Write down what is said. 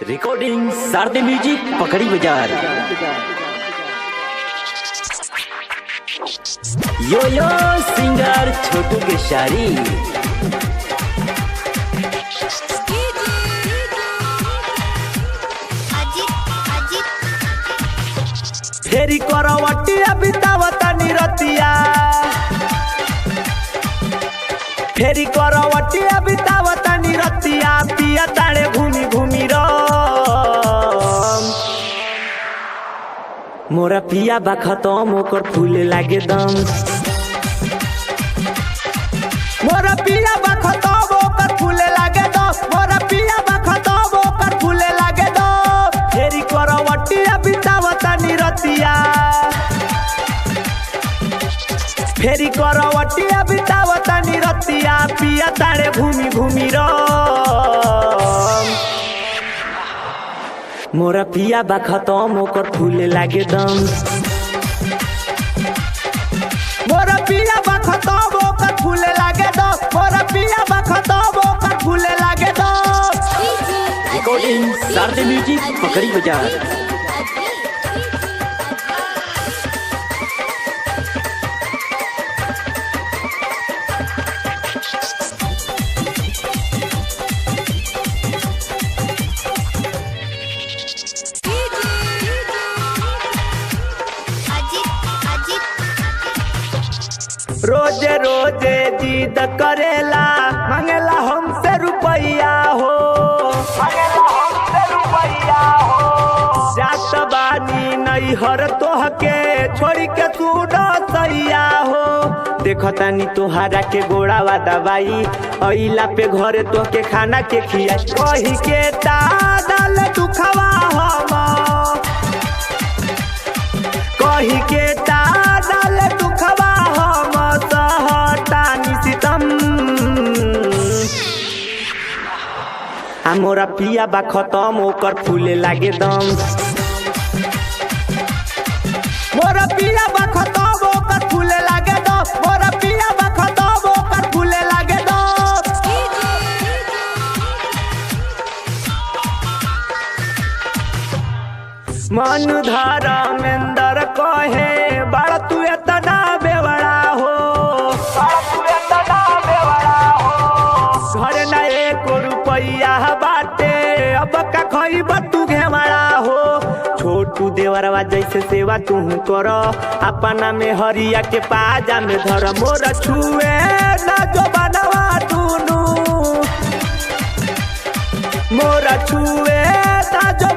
Recording Sharde music पकड़ी बाजार। यो यो सिंगर छोटू के शारी फेरी करवटिया बितावता निरतिया, फेरी करवटिया बितावता निरतिया, पिया ताड़े घूमी घूमी मोरा पिया बा खत्म ओकर फूले लागे दम, मोरा पिया बा खत्म ओकर फूले लागे दम, मोरा पिया बा खत्म ओकर फूले लागे दम। फेरी करवटिया बितावता निरतिया, फेरी करवटिया बितावता निरतिया, पिया ताड़े घूमी घूमी मोरा पिया बा खत्म ओकर फूले लागे दम, मोरा पिया बा खत्म ओकर फूले लागे दम, मोरा पिया बा खत्म ओकर फूले लागे दम। रिकॉर्डिंग शारदे म्यूजिक पकड़ी बाजार। रोजे रोजे जिद करेला, मांगेला हमसे रुपैया हो, मांगेला हमसे रुपैया हो। जात बानी नहीं हर तोहके छोड़ी के तू डसैया हो। देखतानी तोहरा के गोड़ावा दवाई, अइला पे घरे तोहके खाना के खिया, कही के दादल दुखवा हम, कही के दादल दुखवा हम सहटानी सितम। मोरा पिया बा खत्म ओकर फूले लागे दम, मोरा पिया बा खत्म ओकर फूले लागे दम, मोरा पिया बा खत्म ओकर फूले लागे दम। मन धर्मेंद्र कहे बड़ तू एतना बेवड़ा हो, बड़ तू एतना बेवड़ा हो। घर ना एक रुपैया बाटे, अब का खइब तू घेमड़ा हो। छोटू देवरवा जैसे सेवा तू कर, अपना में हरिया के पाजा में धर, मोर छुए ना जो बनवा दूनू, मोर छुए ना जो